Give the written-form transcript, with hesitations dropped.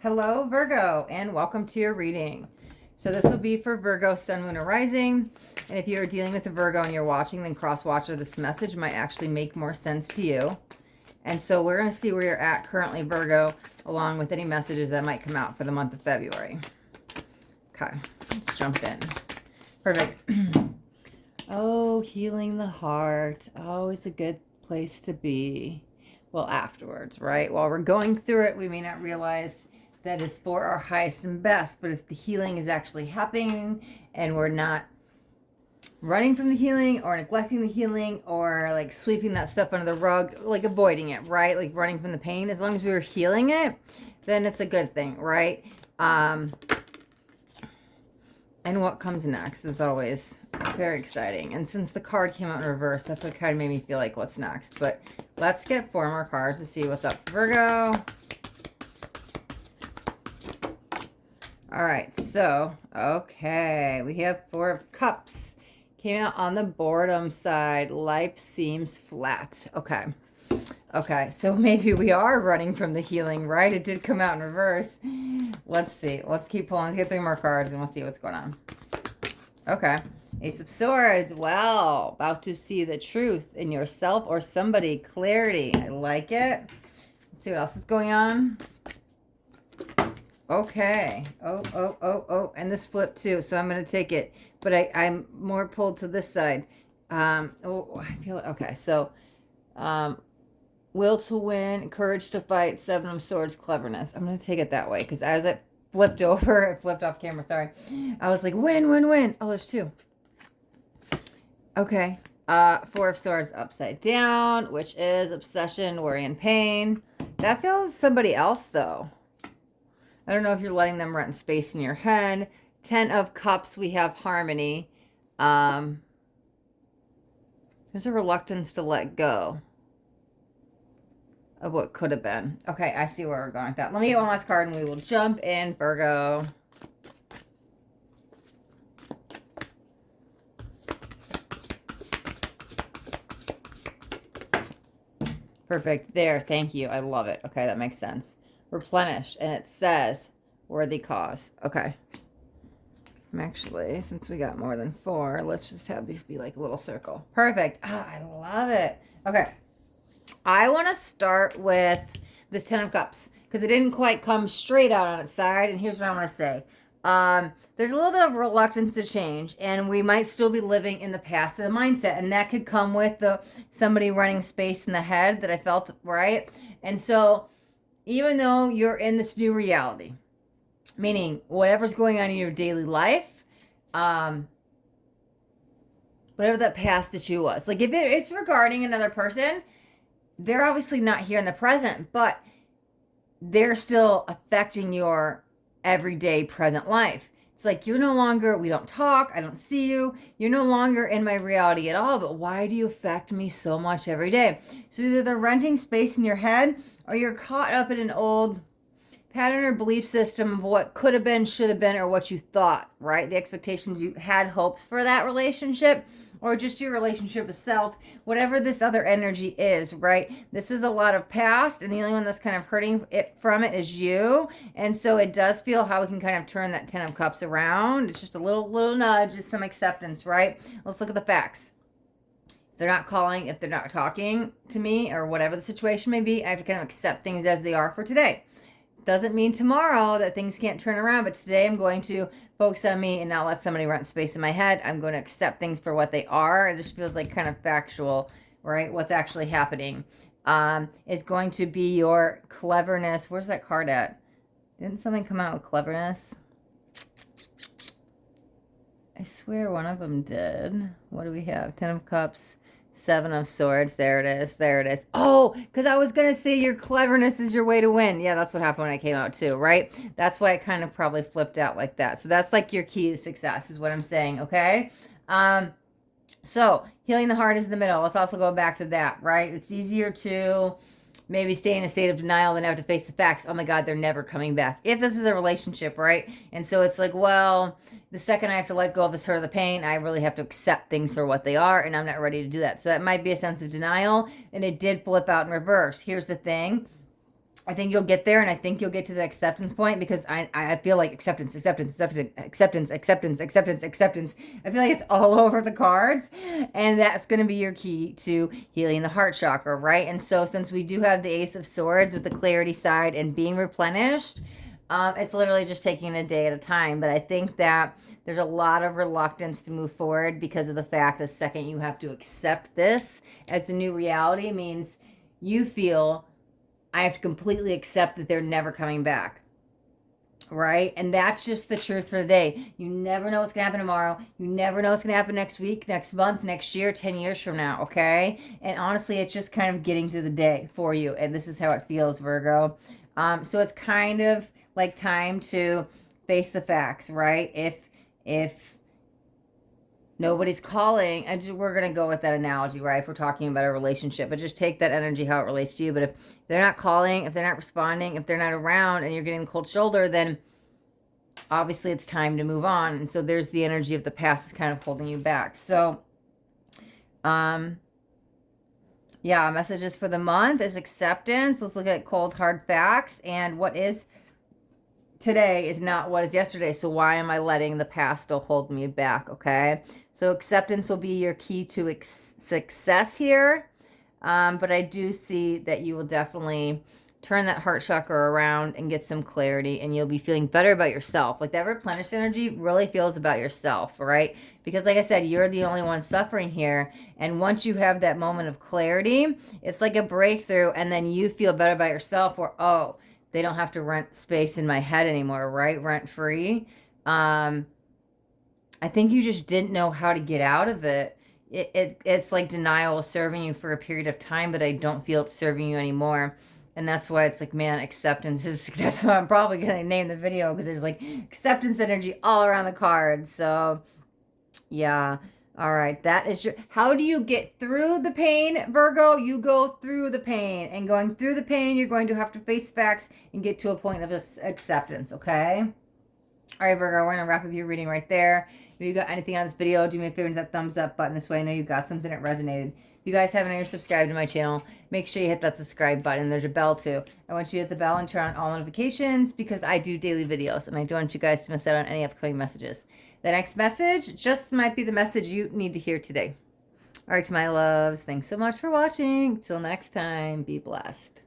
Hello, Virgo, and welcome to your reading. So this will be for Virgo, Sun, Moon, or Rising. And if you are dealing with a Virgo and you're watching, then cross-watch, or this message might actually make more sense to you. And so we're going to see where you're at currently, Virgo, along with any messages that might come out for the month of February. Okay, let's jump in. Perfect. Oh, healing the heart. Always a good place to be. Well, afterwards, right? While we're going through it, we may not realize that it's for our highest and best. But if the healing is actually happening and we're not running from the healing or neglecting the healing or like sweeping that stuff under the rug, like avoiding it, right? Like running from the pain, as long as we were healing it, then it's a good thing, right? And what comes next is always very exciting. And since the card came out in reverse, that's what kind of made me feel like what's next. But let's get 4 more cards to see what's up for Virgo. All right, so, okay, we have 4 of Cups. Came out on the boredom side. Life seems flat. Okay. Okay, so maybe we are running from the healing, right? It did come out in reverse. Let's see. Let's keep pulling. Let's get 3 more cards and we'll see what's going on. Okay. Ace of Swords. Well, about to see the truth in yourself or somebody. Clarity. I like it. Let's see what else is going on. Okay. Oh. And this flipped too, so I'm going to take it. But I'm more pulled to this side. I feel it. Okay, so will to win, courage to fight, 7 of Swords, cleverness. I'm going to take it that way because as it flipped over, it flipped off camera, sorry. I was like, win. Oh, there's 2. Okay. 4 of Swords upside down, which is obsession, worry, and pain. That feels somebody else, though. I don't know if you're letting them rent space in your head. 10 of Cups, we have harmony. There's a reluctance to let go of what could have been. Okay, I see where we're going with that. Let me get one last card and we will jump in, Virgo. Perfect. There. Thank you. I love it. Okay, that makes sense. Replenish. And it says worthy cause. Okay. Actually, since we got more than 4, let's just have these be like a little circle. Perfect. Oh, I love it. Okay. I want to start with this 10 of Cups because it didn't quite come straight out on its side. And here's what I want to say. There's a little bit of reluctance to change, and we might still be living in the past of the mindset, and that could come with somebody running space in the head that I felt, right? And so even though you're in this new reality, meaning whatever's going on in your daily life, whatever that past issue was, like if it's regarding another person, they're obviously not here in the present, but they're still affecting your everyday present life. It's like you're no longer, we don't talk, I don't see you, you're no longer in my reality at all, but why do you affect me so much every day? So either they're renting space in your head or you're caught up in an old pattern or belief system of what could have been, should have been, or what you thought, right? The expectations you had, hopes for that relationship, or just your relationship with self, whatever this other energy is, right? This is a lot of past, and the only one that's kind of hurting from it is you. And so it does feel how we can kind of turn that 10 of Cups around. It's just a little nudge, just some acceptance, right? Let's look at the facts. If they're not calling, if they're not talking to me, or whatever the situation may be, I have to kind of accept things as they are for today. Doesn't mean tomorrow that things can't turn around, but today I'm going to focus on me and not let somebody rent space in my head. I'm going to accept things for what they are. It just feels like kind of factual, right? What's actually happening is going to be your cleverness. Where's that card at? Didn't something come out with cleverness? I swear one of them did. What do we have? 10 of Cups. 7 of Swords. There it is. There it is. Oh, because I was going to say your cleverness is your way to win. Yeah, that's what happened when I came out too, right? That's why it kind of probably flipped out like that. So that's like your key to success is what I'm saying, okay? So healing the heart is in the middle. Let's also go back to that, right? It's easier to maybe stay in a state of denial than have to face the facts. Oh my God, they're never coming back. If this is a relationship, right? And so it's like, well, the second I have to let go of this hurt of the pain, I really have to accept things for what they are, and I'm not ready to do that. So that might be a sense of denial, and it did flip out in reverse. Here's the thing. I think you'll get there, and I think you'll get to the acceptance point, because I feel like acceptance, acceptance, acceptance, acceptance, acceptance, acceptance, acceptance. I feel like it's all over the cards, and that's going to be your key to healing the heart chakra, right? And so since we do have the Ace of Swords with the clarity side and being replenished, it's literally just taking a day at a time. But I think that there's a lot of reluctance to move forward because of the fact the second you have to accept this as the new reality means you feel, I have to completely accept that they're never coming back. Right? And that's just the truth for the day. You never know what's going to happen tomorrow. You never know what's going to happen next week, next month, next year, 10 years from now. Okay? And honestly, it's just kind of getting through the day for you. And this is how it feels, Virgo. So it's kind of like time to face the facts, right? If nobody's calling, and we're going to go with that analogy, right? If we're talking about a relationship, but just take that energy, how it relates to you. But if they're not calling, if they're not responding, if they're not around, and you're getting the cold shoulder, then obviously it's time to move on. And so there's the energy of the past is kind of holding you back. So, yeah, messages for the month is acceptance. Let's look at cold, hard facts. And what is today is not what is yesterday. So why am I letting the past still hold me back? Okay. So acceptance will be your key to success here. But I do see that you will definitely turn that heart chakra around and get some clarity, and you'll be feeling better about yourself. Like that replenished energy really feels about yourself, right? Because like I said, you're the only one suffering here. And once you have that moment of clarity, it's like a breakthrough, and then you feel better about yourself, where, oh, they don't have to rent space in my head anymore, right? Rent free. I think you just didn't know how to get out of it. It's like denial was serving you for a period of time, but I don't feel it's serving you anymore. And that's why it's like, man, acceptance is, that's why I'm probably going to name the video, because there's like acceptance energy all around the card. So yeah. All right. That is your, how do you get through the pain, Virgo? You go through the pain, and going through the pain, you're going to have to face facts and get to a point of acceptance. Okay. All right, Virgo, we're going to wrap up your reading right there. If you got anything on this video, do me a favor and hit that thumbs up button. This way I know you got something that resonated. If you guys haven't already subscribed to my channel, make sure you hit that subscribe button. There's a bell too. I want you to hit the bell and turn on all notifications, because I do daily videos, and I don't want you guys to miss out on any upcoming messages. The next message just might be the message you need to hear today. All right, my loves, thanks so much for watching. Till next time, be blessed.